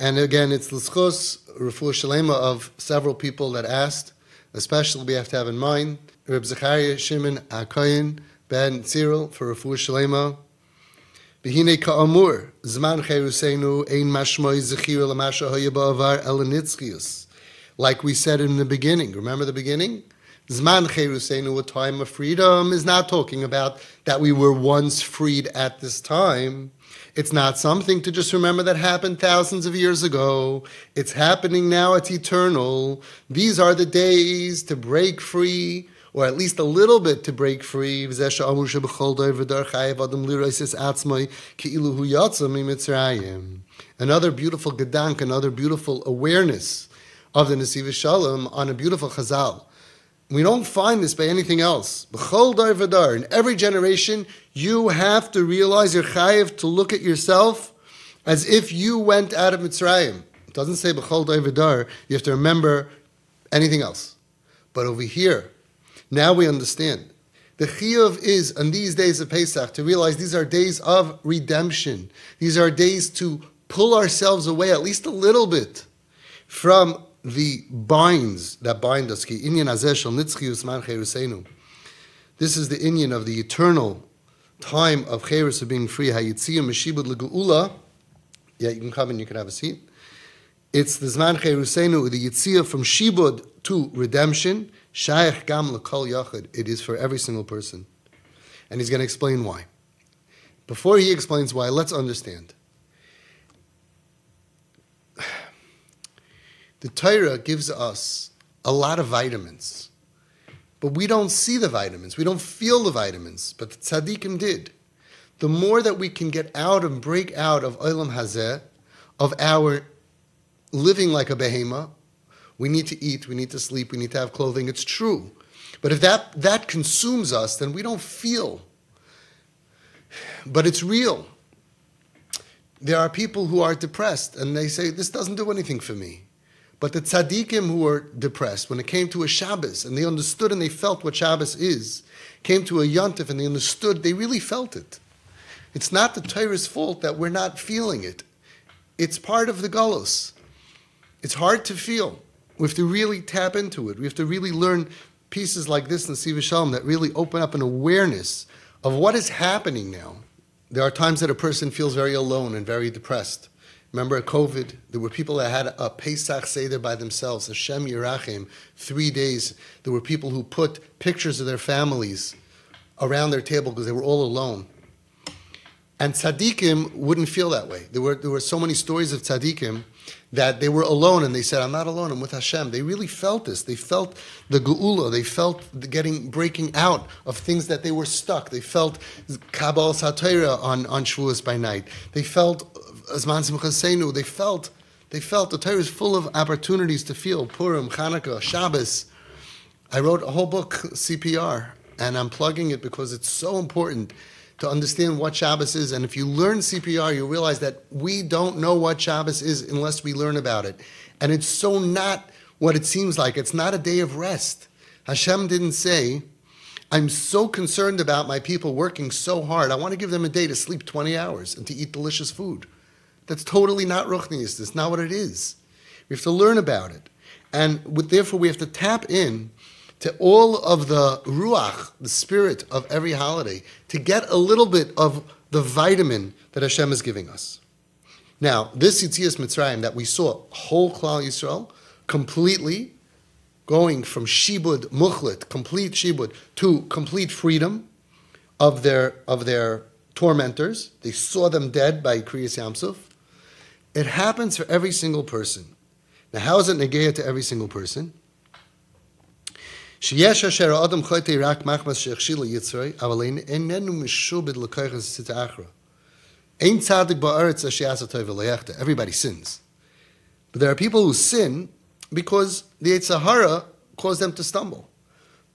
And again, it's l'schus, refuah shalema of several people that asked. Especially we have to have in mind Reb Zechariah Shimon HaKohen ben Cyril for refuah shalema. B'hinei ka'amur, zman cheruseinu ein mashmoi zechira l'masha hoya ba'avar el nitzchius. Like we said in the beginning. Remember the beginning? Zman cheruseinu, a time of freedom, is not talking about that we were once freed at this time. It's not something to just remember that happened thousands of years ago. It's happening now. It's eternal. These are the days to break free, or at least a little bit to break free. Another beautiful gedank, another beautiful awareness of the NESIVAS Shalom on a beautiful chazal. We don't find this by anything else. B'chol dar v'dar, in every generation, you have to realize you're chayiv to look at yourself as if you went out of Mitzrayim. It doesn't say b'chol dar v'dar. You have to remember anything else. But over here, now we understand. The chiyuv is, on these days of Pesach, to realize these are days of redemption. These are days to pull ourselves away at least a little bit from the binds that bind us. This is the inyan of the eternal time of cherus, of being free. Yeah, you can come and you can have a seat. It's the zman cherusenu, the yitziyah from shibud to redemption. Shaykh gam l'kol yachid. It is for every single person. And he's going to explain why. Before he explains why, let's understand. The Torah gives us a lot of vitamins, but we don't see the vitamins. We don't feel the vitamins, but the tzaddikim did. The more that we can get out and break out of olam hazeh, of our living like a behemoth, we need to eat, we need to sleep, we need to have clothing. It's true. But if that consumes us, then we don't feel. But it's real. There are people who are depressed, and they say, this doesn't do anything for me. But the tzaddikim who were depressed, when it came to a Shabbos, and they understood and they felt what Shabbos is, came to a Yontif and they understood, they really felt it. It's not the Torah's fault that we're not feeling it. It's part of the Galus. It's hard to feel. We have to really tap into it. We have to really learn pieces like this in NESIVAS Shalom that really open up an awareness of what is happening now. There are times that a person feels very alone and very depressed. Remember at COVID, there were people that had a Pesach Seder by themselves, Hashem Yerachim, 3 days. There were people who put pictures of their families around their table because they were all alone. And tzaddikim wouldn't feel that way. There were so many stories of tzaddikim that they were alone and they said, I'm not alone, I'm with Hashem. They really felt this. They felt the geula. They felt the breaking out of things that they were stuck. They felt Kabbalah Satira on Shavuos by night. They felt Azman Simchasenu. They felt the Torah is full of opportunities to feel. Purim, Chanukah, Shabbos. I wrote a whole book, CPR, and I'm plugging it because it's so important to understand what Shabbos is. And if you learn CPR, you realize that we don't know what Shabbos is unless we learn about it. And it's so not what it seems like. It's not a day of rest. Hashem didn't say, I'm so concerned about my people working so hard. I want to give them a day to sleep 20 hours and to eat delicious food. That's totally not ruchnius. That's not what it is. We have to learn about it. And therefore, we have to tap in to all of the ruach, the spirit of every holiday, to get a little bit of the vitamin that Hashem is giving us. Now, this Yitzias Mitzrayim that we saw, whole Klal Yisrael, completely going from shibud, muchlit, complete shibud, to complete freedom of their tormentors. They saw them dead by Kriyas Yamsuf. It happens for every single person. Now, how is it negeya to every single person? Sheyesh asher adam choytei rak machmas shechshila yitzrei, avalein enenu mishubed l'koyches sita achra. Ein tzadik ba'aretz asher yasa tov v'leyechta. Everybody sins. But there are people who sin because the Yetzer Hara caused them to stumble.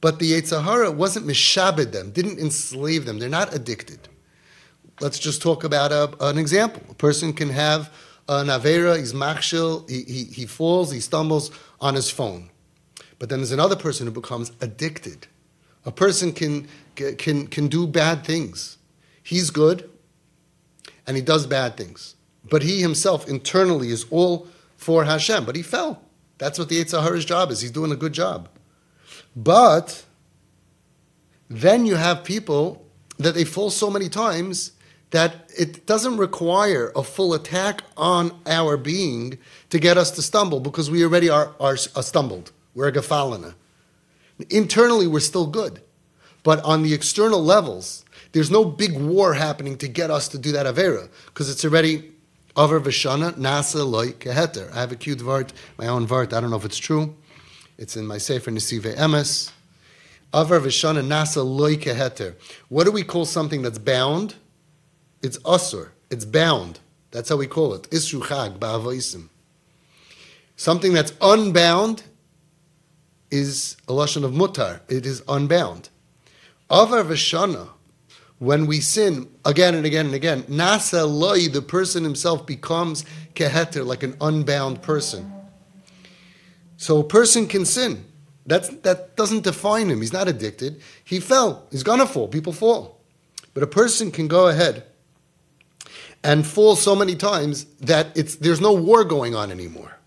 But the Yetzer Hara wasn't mishabed them, didn't enslave them. They're not addicted. Let's just talk about an example. A person can have an avera, he's machshil, he falls, he stumbles on his phone. But then there's another person who becomes addicted. A person can do bad things. He's good, and he does bad things. but he himself internally is all for Hashem. But he fell. That's what the Yetzer Hara's job is. He's doing a good job. But then you have people that they fall so many times that it doesn't require a full attack on our being to get us to stumble, because we already are stumbled. We're a gefalene. Internally, we're still good. But on the external levels, there's no big war happening to get us to do that Avera, because it's already Aver V'shana Nasa Loi Keheter. I have a cute vart, my own vart. I don't know if it's true. It's in my Sefer NESIVAS. Aver V'shana Nasa Loi Keheter. What do we call something that's bound? It's asur. It's bound. That's how we call it. Isru Chag Ba'avoisim. Something that's unbound is a lashon of mutar. It is unbound. Avar v'shana, when we sin again and again and again, nasa loi, the person himself becomes keheter, like an unbound person. So a person can sin. That doesn't define him. He's not addicted. He fell. He's gonna fall. People fall. But a person can go ahead and fall so many times that there's no war going on anymore.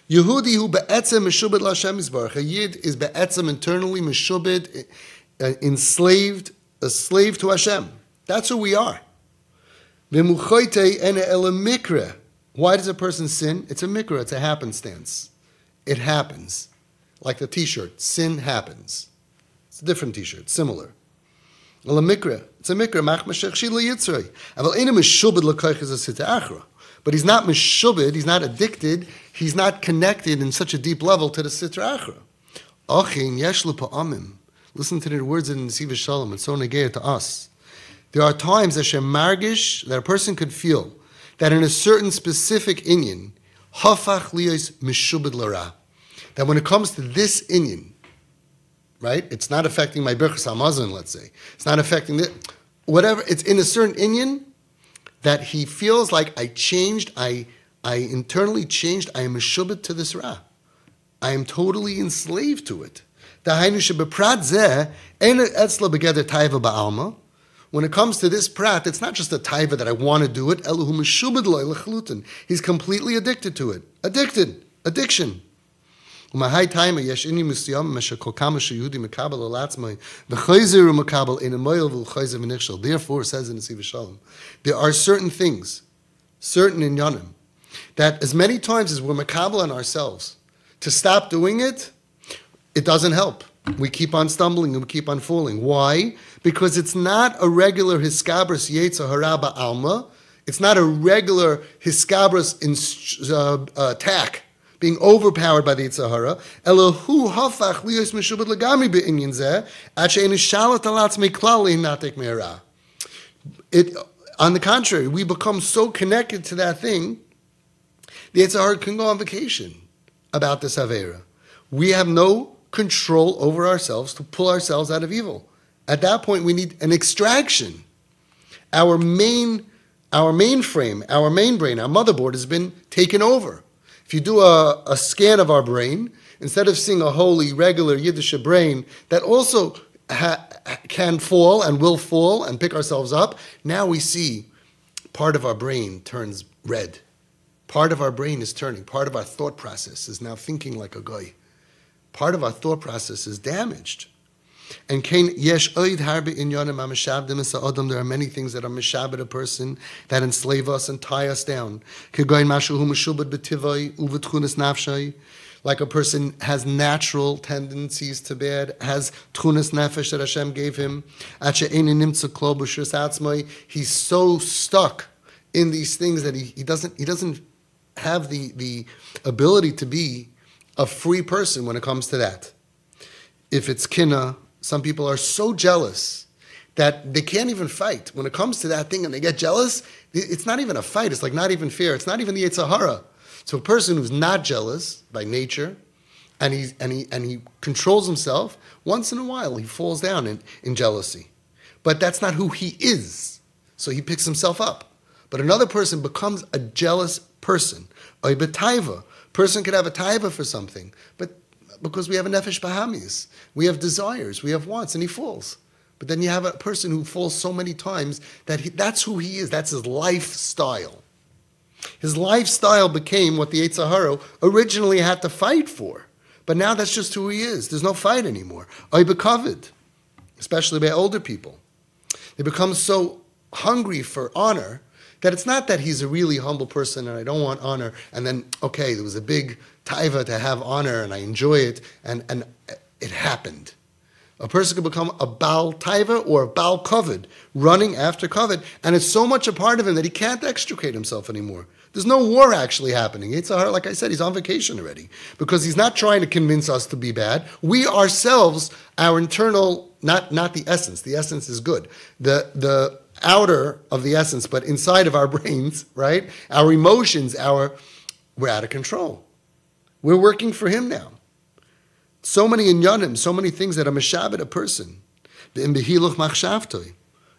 Yehudi hu be'etzem meshubed l'Hashem yisbarach. A yid is be'etzem internally meshubed, enslaved, a slave to Hashem. That's who we are. V'muchoytei ene ele mikra. Why does a person sin? It's a mikra. It's a happenstance. It happens. Like the T-shirt, sin happens. It's a different T-shirt, similar. Ele mikra. It's a mikra. Mach mashech shila yitzrei. Aval ene meshubed l'koich is a sita achra. But he's not meshubed, he's not addicted, he's not connected in such a deep level to the Sitra Achra. Achin yesh pa'amim. Listen to the words in NESIVAS SHALOM, it's so negeah to us. There are times that margish, that a person could feel that in a certain specific inyan, hafach liyos meshubed lara. That when it comes to this inyan, right, it's not affecting my birchas hamazon, let's say. It's not affecting it. Whatever, it's in a certain inyan, that he feels like I changed, I internally changed, I am meshubed to this ra. I am totally enslaved to it. When it comes to this prat, it's not just a taiva that I want to do it. He's completely addicted to it. Addiction. Therefore, says in NESIVAS SHALOM, there are certain things, certain inyanim, that as many times as we're makabel on ourselves, to stop doing it, it doesn't help. We keep on stumbling and we keep on falling. Why? Because it's not a regular hiskabras yetzer hara ba'alma. It's not a regular hiskabras attack, being overpowered by the Yetzer Hara. Elohu hafach liyos meshubed legami be'inyan zeh, ad she'ein shalat alatzmei klal le'natek me'ara. On the contrary, we become so connected to that thing, the Yetzer Hara can go on vacation about this Avera. We have no control over ourselves to pull ourselves out of evil. At that point, we need an extraction. Our main frame, our main brain, our motherboard has been taken over. If you do a scan of our brain, instead of seeing a holy, regular Yiddish brain that also can fall and will fall and pick ourselves up, now we see part of our brain turns red. Part of our brain is turning. Part of our thought process is now thinking like a goy. Part of our thought process is damaged. And there are many things that are mishabed a person, that enslave us and tie us down. Like a person has natural tendencies to bad, has tchunas nefesh that Hashem gave him. He's so stuck in these things that he doesn't have the ability to be a free person when it comes to that. If it's kinna, some people are so jealous that they can't even fight. When it comes to that thing and they get jealous, it's not even a fight. It's like not even fair. It's not even the Yetzer Hara. So a person who's not jealous by nature, and he controls himself, once in a while he falls down in jealousy. But that's not who he is. So he picks himself up. But another person becomes a jealous person. A betaiva. Person could have a taiva for something, but because we have a nefesh bahamis, we have desires, we have wants, and he falls. But then you have a person who falls so many times that that's who he is, that's his lifestyle. His lifestyle became what the Yetzer Hara originally had to fight for. But now that's just who he is. There's no fight anymore. Oy bekovid, especially by older people. They become so hungry for honor that it's not that he's a really humble person and I don't want honor, and then, okay, there was a big taiva to have honor and I enjoy it, and it happened. A person can become a Baal taiva or a Baal kovid, running after kovid, and it's so much a part of him that he can't extricate himself anymore. There's no war actually happening. It's like I said, he's on vacation already because he's not trying to convince us to be bad. We ourselves, our internal, not the essence. The essence is good. The outer of the essence, but inside of our brains, right? Our emotions, we're out of control. We're working for him now. So many inyanim, so many things that are meshabed a person.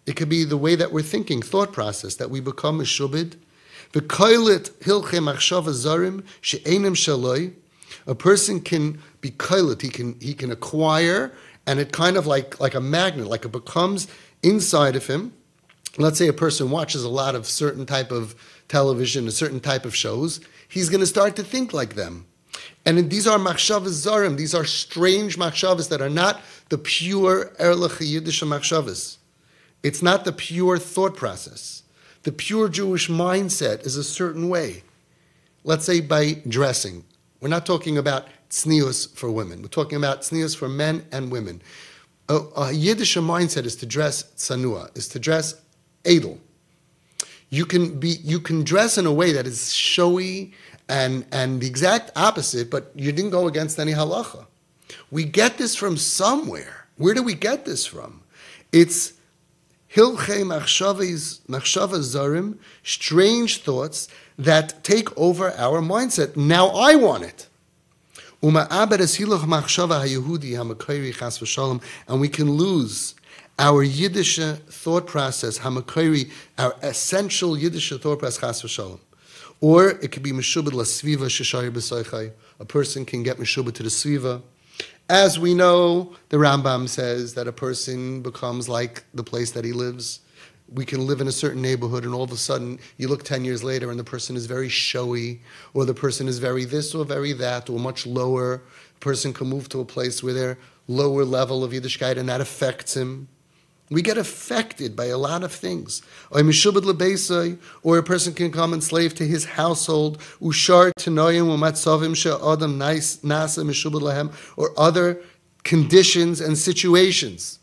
It could be the way that we're thinking, thought process, that we become meshubed. A person can be koilet, he can acquire, and it kind of like a magnet, like it becomes inside of him. Let's say a person watches a lot of certain type of television, a certain type of shows, he's going to start to think like them. And these are machshavas zarim, these are strange machshavas that are not the pure erlich Yiddish machshavas. It's not the pure thought process. The pure Jewish mindset is a certain way. Let's say by dressing. We're not talking about tznius for women. We're talking about tznius for men and women. A Yiddish mindset is to dress tzanua, is to dress edel. You can dress in a way that is showy and the exact opposite, but you didn't go against any halacha. We get this from somewhere. Where do we get this from? It's hilchei machshavas zarim, strange thoughts that take over our mindset. Now I want it. And we can lose our Yiddish thought process, our essential Yiddish thought process, chas v'shalom. Or it could be meshubed lasviva sheshayir b'soichai. A person can get meshubed to the sviva. As we know, the Rambam says that a person becomes like the place that he lives. We can live in a certain neighborhood and all of a sudden you look 10 years later and the person is very showy, or the person is very this or very that, or much lower. A person can move to a place where they're lower level of Yiddishkeit and that affects him. We get affected by a lot of things. Or a person can come enslaved to his household, or other conditions and situations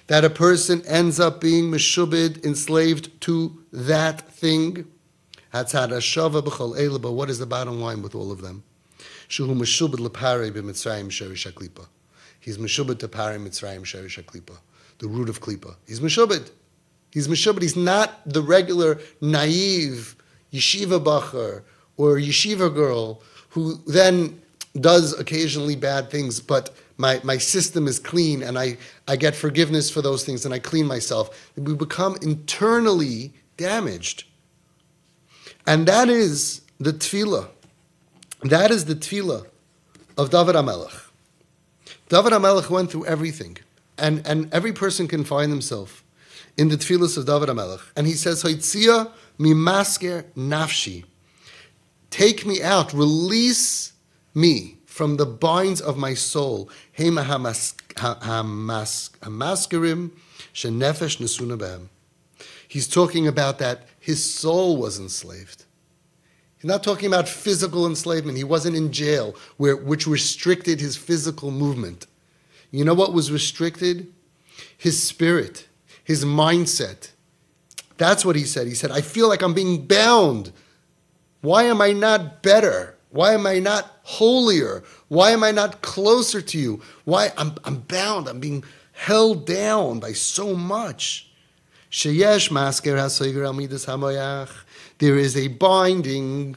that a person ends up being meshubed, enslaved to that thing. But what is the bottom line with all of them? He's meshubed to Parei Mitzrayim Sherish HaKlipa, the root of Klipa. He's meshubed. He's meshubed. He's not the regular naive yeshiva bacher or yeshiva girl who then does occasionally bad things, but my system is clean and I get forgiveness for those things and I clean myself. We become internally damaged. And that is the tefillah. That is the tefillah of David HaMelech. David HaMelech went through everything. And every person can find himself in the tefillahs of David HaMelech. And he says, Hoitzia mimasker nafshi. Take me out, release me from the binds of my soul. Hema hamaskerim shenefesh nesuna behem. He's talking about that his soul was enslaved. He's not talking about physical enslavement. He wasn't in jail, which restricted his physical movement. You know what was restricted? His spirit, his mindset. That's what he said. He said, I feel like I'm being bound. Why am I not better? Why am I not holier? Why am I not closer to you? Why I'm bound. I'm being held down by so much. Sheyesh masker hasoiger al midas hamoyach. There is a binding,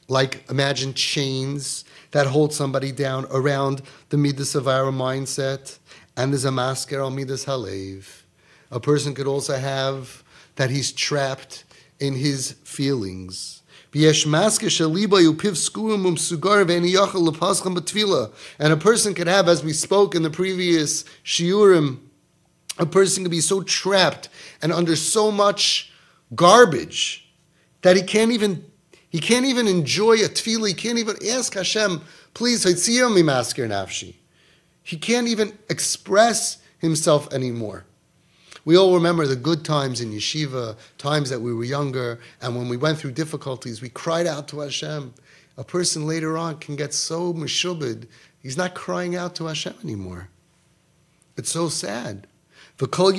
like imagine chains that hold somebody down around the midas of our mindset. And there's a masker al midas halev. A person could also have that he's trapped in his feelings. And a person could have, as we spoke in the previous shiurim, a person could be so trapped and under so much garbage that he can't even He can't even enjoy a tefillah. He can't even ask Hashem, please, hotziyah mi masker nafshi. He can't even express himself anymore. We all remember the good times in yeshiva, times that we were younger, and when we went through difficulties, we cried out to Hashem. A person later on can get so meshubed, he's not crying out to Hashem anymore. It's so sad. Chazal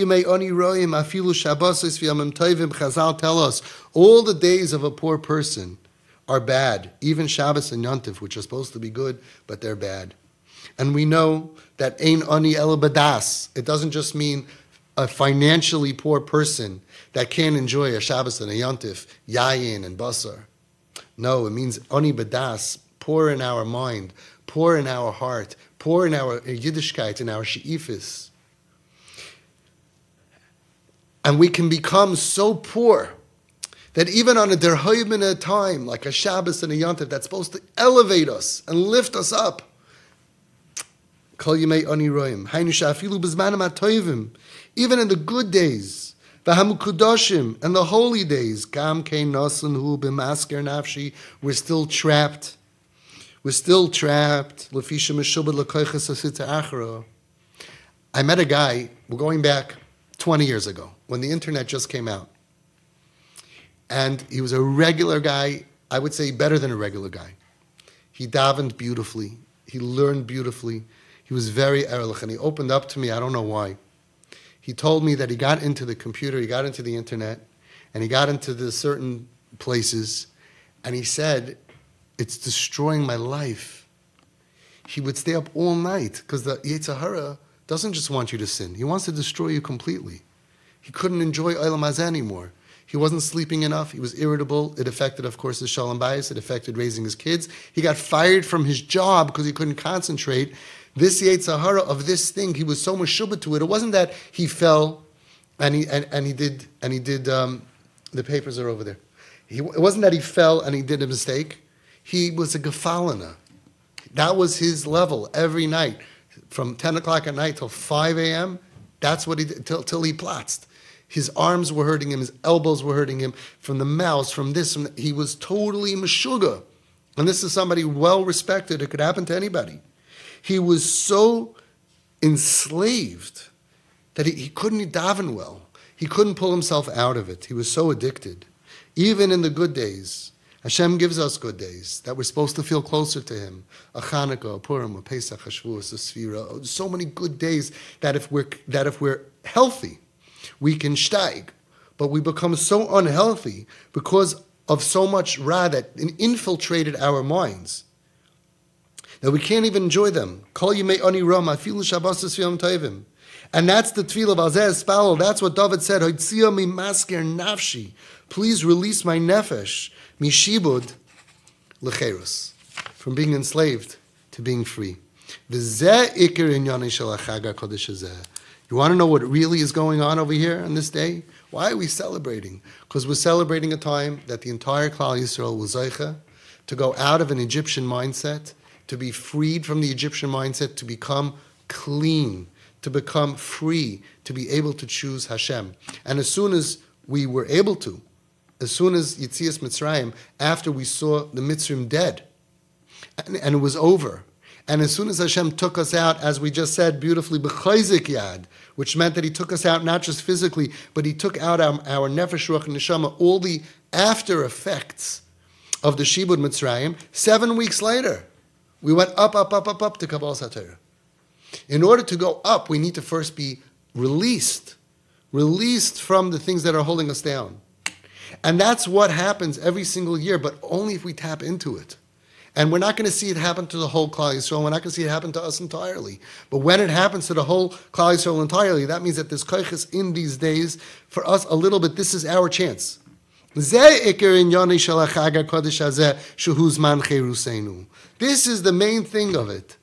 tell us all the days of a poor person are bad, even Shabbos and Yontif, which are supposed to be good, but they're bad. And we know that ein ani el badas. It doesn't just mean a financially poor person that can't enjoy a Shabbos and a Yontif, yayin and basar. No, it means ani badas, poor in our mind, poor in our heart, poor in our Yiddishkeit, in our she'ifis. And we can become so poor that even on a derhoyim at a time, like a Shabbos and a Yontif, that's supposed to elevate us and lift us up. Kol yimei ani roim, hainu sha'afilu b'zmanim ha'toivim, even in the good days, v'hamukudoshim, and the holy days, gam kein nosen hu b'masker nafshi, we're still trapped. We're still trapped. Lefisha meshubad l'koiches asita achro. I met a guy, we're going back 20 years ago, when the internet just came out. And he was a regular guy, I would say better than a regular guy. He davened beautifully. He learned beautifully. He was very erlich, and he opened up to me, I don't know why. He told me that he got into the computer, he got into the internet, and he got into the certain places, and he said, it's destroying my life. He would stay up all night, because the Yetzer Hara doesn't just want you to sin. He wants to destroy you completely. He couldn't enjoy Olam Hazeh anymore. He wasn't sleeping enough. He was irritable. It affected, of course, his Shalom Bayis. It affected raising his kids. He got fired from his job because he couldn't concentrate. This Yetzer Hara of this thing, he was so meshubed to it. It wasn't that he fell and he did the papers are over there. It wasn't that he fell and he did a mistake. He was a gefalena. That was his level every night. From 10 o'clock at night till 5 a.m., that's what he did, till he platzed. His arms were hurting him, his elbows were hurting him, from the mouse, from this, from that. He was totally meshuga. And this is somebody well-respected. It could happen to anybody. He was so enslaved that he couldn't daven well. He couldn't pull himself out of it. He was so addicted. Even in the good days, Hashem gives us good days that we're supposed to feel closer to Him. A Chanukah, a Purim, a Pesach, a Shavuos, a Sfira. So many good days that if we're healthy, we can steig. But we become so unhealthy because of so much ra that infiltrated our minds that we can't even enjoy them. Kol yimei ani ram, afilu shabbos v'yom tovim. And that's the tefillah of Azeh Spalo. That's what David said. Hotziyah mi masker nafshi. Please release my nefesh. Mishibud lecherus, from being enslaved to being free. You want to know what really is going on over here on this day? Why are we celebrating? Because we're celebrating a time that the entire Klal Yisrael was zeicha to go out of an Egyptian mindset, to be freed from the Egyptian mindset, to become clean, to become free, to be able to choose Hashem. And as soon as we were able to, as soon as Yitzias Mitzrayim, after we saw the Mitzrim dead, and it was over, and as soon as Hashem took us out, as we just said beautifully, b'chayzik yad, which meant that He took us out not just physically, but He took out our nefesh, ruach, and neshama, all the after effects of the Shibud Mitzrayim. 7 weeks later, we went up to Kabbalas HaTorah. In order to go up, we need to first be released from the things that are holding us down. And that's what happens every single year, but only if we tap into it. And we're not going to see it happen to the whole Klal Yisrael. We're not going to see it happen to us entirely. But when it happens to the whole Klal Yisrael entirely, that means that there's koiches in these days. For us, a little bit, this is our chance. This is the main thing of it.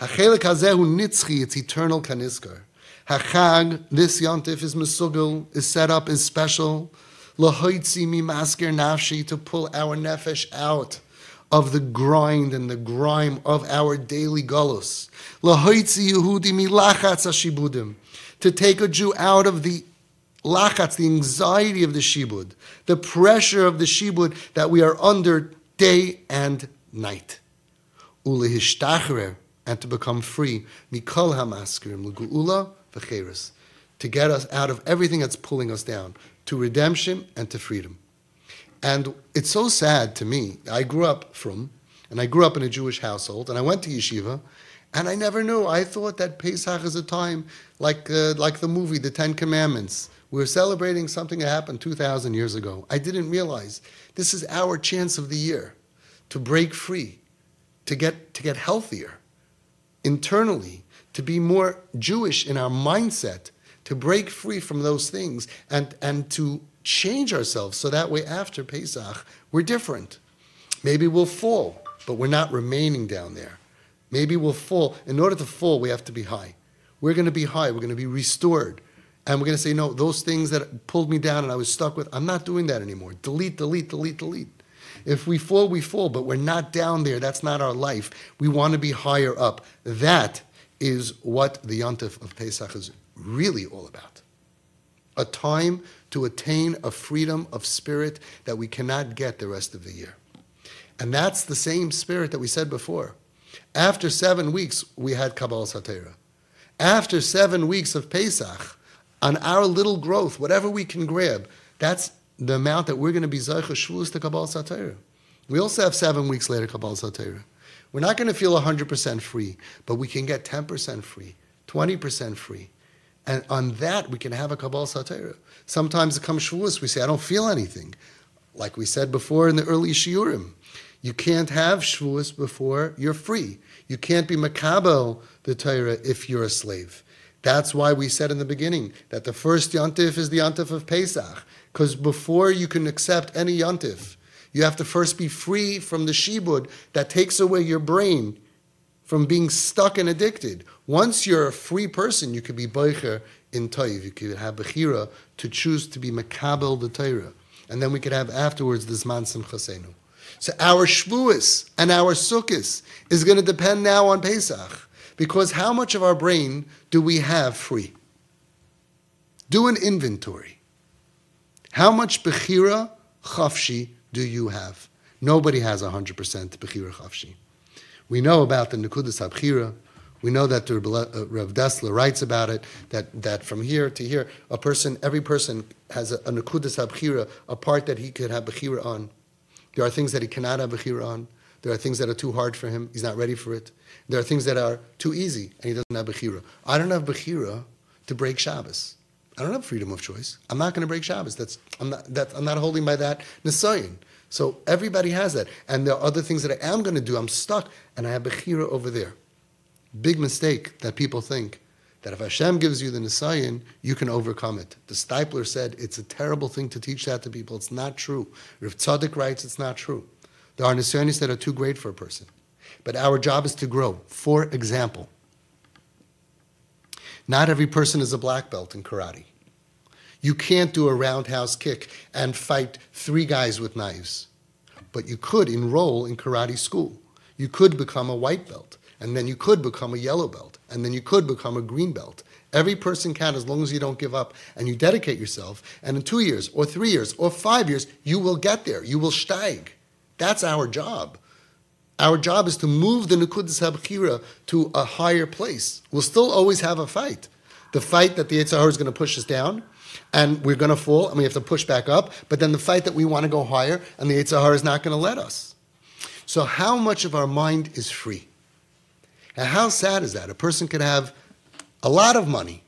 It's eternal kaniskar. Hachag, this yontif is mesugel, is set up, is special. Lahoitzi mi masker nafshi, to pull our nefesh out of the grind and the grime of our daily galus. Lahoitzi Yehudi mi lachatz hashibudim, to take a Jew out of the lachatz, the anxiety of the shibud, the pressure of the shibud that we are under day and night. Ulehishtachrer, and to become free, mikol hamaskirim l'geula v'cheres, to get us out of everything that's pulling us down, to redemption and to freedom. And it's so sad to me. I grew up in a Jewish household, and I went to yeshiva, and I never knew. I thought that Pesach is a time like the movie, The Ten Commandments. We're celebrating something that happened 2,000 years ago. I didn't realize this is our chance of the year to break free, to get healthier internally, to be more Jewish in our mindset, to break free from those things, and to change ourselves so that way after Pesach, we're different. Maybe we'll fall, but we're not remaining down there. Maybe we'll fall. In order to fall, we have to be high. We're going to be high. We're going to be restored. And we're going to say, no, those things that pulled me down and I was stuck with, I'm not doing that anymore. Delete, delete, delete, delete. If we fall, we fall, but we're not down there. That's not our life. We want to be higher up. That is what the Yontif of Pesach is really all about. A time to attain a freedom of spirit that we cannot get the rest of the year. And that's the same spirit that we said before. After 7 weeks, we had Kabbalas HaTorah. After 7 weeks of Pesach, on our little growth, whatever we can grab, that's the amount that we're going to be Zaycha Shvuos to Kabbalas HaTorah. We also have 7 weeks later Kabbalas HaTorah. We're not going to feel 100% free, but we can get 10% free, 20% free. And on that, we can have a Kabbalas HaTorah. Sometimes it comes Shavuos, we say, I don't feel anything. Like we said before in the early Shiurim, you can't have Shavuos before you're free. You can't be Makabel the Torah if you're a slave. That's why we said in the beginning that the first Yontif is the Yontif of Pesach. Because before you can accept any Yontif, you have to first be free from the shibud that takes away your brain from being stuck and addicted. Once you're a free person, you could be boicher in Toiv. You could have bechira to choose to be makabel the Torah. And then we could have afterwards the Zman Simchasenu. So our Shvuos and our Sukkos is going to depend now on Pesach. Because how much of our brain do we have free? Do an inventory. How much bechira chafshi do you have? Nobody has 100% bechira chafshi. We know about the Nekudas HaBchira. We know that Rav Dessler writes about it, that from here to here, every person has a Nekudas HaBchira, a part that he could have bechira on. There are things that he cannot have bechira on. There are things that are too hard for him. He's not ready for it. There are things that are too easy, and he doesn't have bechira. I don't have bechira to break Shabbos. I don't have freedom of choice. I'm not going to break Shabbos. I'm not holding by that Nisayin. So everybody has that. And there are other things that I am going to do. I'm stuck, and I have bechira over there. Big mistake that people think that if Hashem gives you the Nisayin, you can overcome it. The Stipler said it's a terrible thing to teach that to people. It's not true. Rav Tzadok writes it's not true. There are Nisayonis that are too great for a person. But our job is to grow. For example, not every person is a black belt in karate. You can't do a roundhouse kick and fight 3 guys with knives. But you could enroll in karate school. You could become a white belt, and then you could become a yellow belt, and then you could become a green belt. Every person can, as long as you don't give up and you dedicate yourself, and in 2 years or 3 years or 5 years, you will get there. You will steig. That's our job. Our job is to move the Nekudas HaBchira to a higher place. We'll still always have a fight. The fight that the Yetzer Hara is going to push us down, and we're going to fall, and we have to push back up, but then the fight that we want to go higher, and the Yetzer Hara is not going to let us. So how much of our mind is free? And how sad is that? A person could have a lot of money.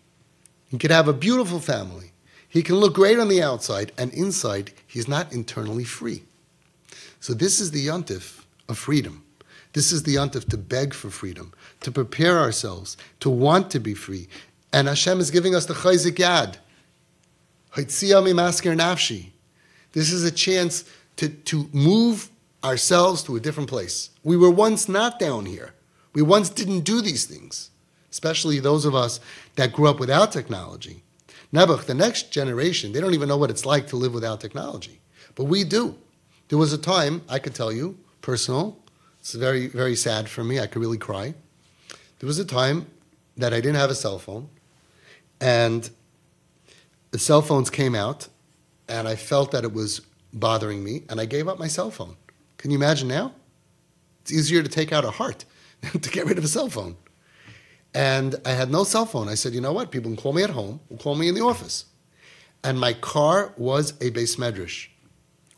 He could have a beautiful family. He can look great on the outside, and inside, he's not internally free. So this is the Yontif of freedom. This is the Yontif to beg for freedom, to prepare ourselves, to want to be free. And Hashem is giving us the Chayzik Yad. Haitzia mimasker nafshi. This is a chance to move ourselves to a different place. We were once not down here. We once didn't do these things, especially those of us that grew up without technology. Nebuch, the next generation, they don't even know what it's like to live without technology. But we do. There was a time, I could tell you, personal, it's very, very sad for me, I could really cry. There was a time that I didn't have a cell phone, and the cell phones came out, and I felt that it was bothering me, and I gave up my cell phone. Can you imagine now? It's easier to take out a heart than to get rid of a cell phone. And I had no cell phone. I said, you know what? People can call me at home, will call me in the office. And my car was a beis medrash.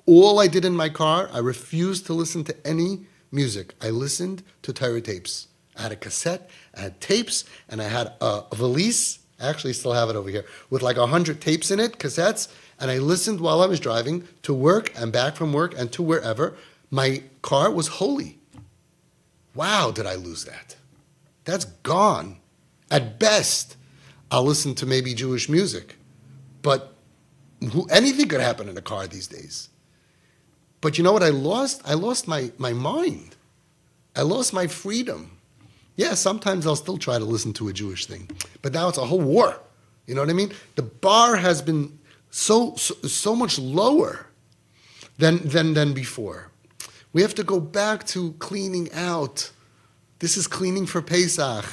All I did in my car, I refused to listen to any music. I listened to Torah tapes. I had a cassette, I had tapes, and I had a valise. I actually still have it over here, with like 100 tapes in it, cassettes, and I listened while I was driving to work and back from work and to wherever. My car was holy. Wow, did I lose that? That's gone. At best, I'll listen to maybe Jewish music, but anything could happen in a car these days. But you know what I lost? I lost my mind. I lost my freedom. Yeah, sometimes I'll still try to listen to a Jewish thing, but now it's a whole war. You know what I mean? The bar has been so much lower than before. We have to go back to cleaning out. This is cleaning for Pesach.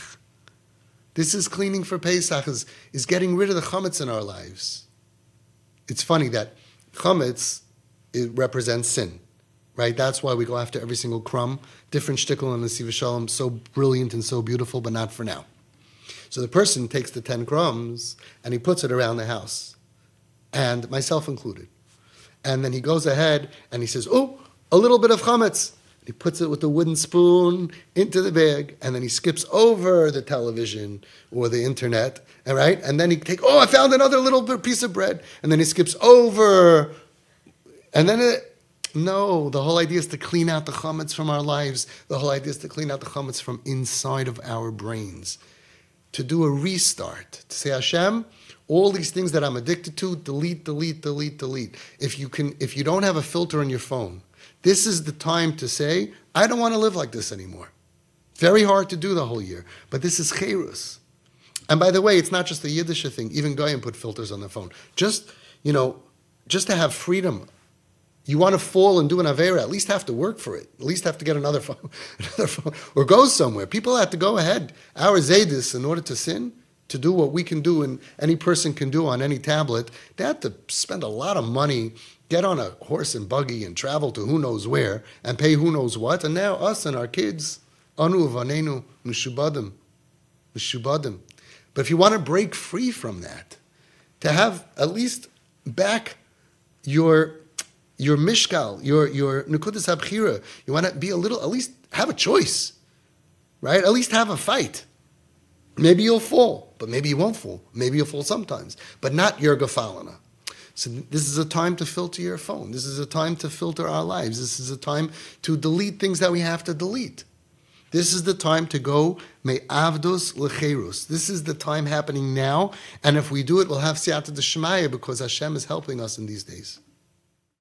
This is cleaning for Pesach, is getting rid of the chametz in our lives. It's funny that chametz, it represents sin, right? That's why we go after every single crumb. Different shtickle in the NESIVAS SHALOM, so brilliant and so beautiful, but not for now. So the person takes the 10 crumbs and he puts it around the house, and myself included. And then he goes ahead and he says, oh, a little bit of chametz. He puts it with a wooden spoon into the bag, and then he skips over the television or the internet, all right? And then he takes, I found another little piece of bread. And then he skips over, and then no, the whole idea is to clean out the chametz from our lives. The whole idea is to clean out the chametz from inside of our brains, to do a restart, to say, Hashem, all these things that I'm addicted to, delete, delete, delete, delete. If you don't have a filter on your phone, this is the time to say, I don't want to live like this anymore. Very hard to do the whole year, but this is cherus. And by the way, it's not just a Yiddish thing. Even Goyim put filters on their phone. Just to have freedom. You want to fall and do an Avera, at least have to work for it. At least have to get another phone, or go somewhere. People have to go ahead. Our Zaydis, in order to sin, to do what we can do and any person can do on any tablet, they have to spend a lot of money, get on a horse and buggy and travel to who knows where and pay who knows what. And now us and our kids, anu vanenu mishubadim. But if you want to break free from that, to have at least back your mishkal, your nukudas habchira, you want to be a little, at least have a choice, right? At least have a fight. Maybe you'll fall, but maybe you won't fall. Maybe you'll fall sometimes, but not your gefalana. So this is a time to filter your phone. This is a time to filter our lives. This is a time to delete things that we have to delete. This is the time to go me'avdos lecherus. This is the time happening now, and if we do it, we'll have siyata d'shmaya because Hashem is helping us in these days.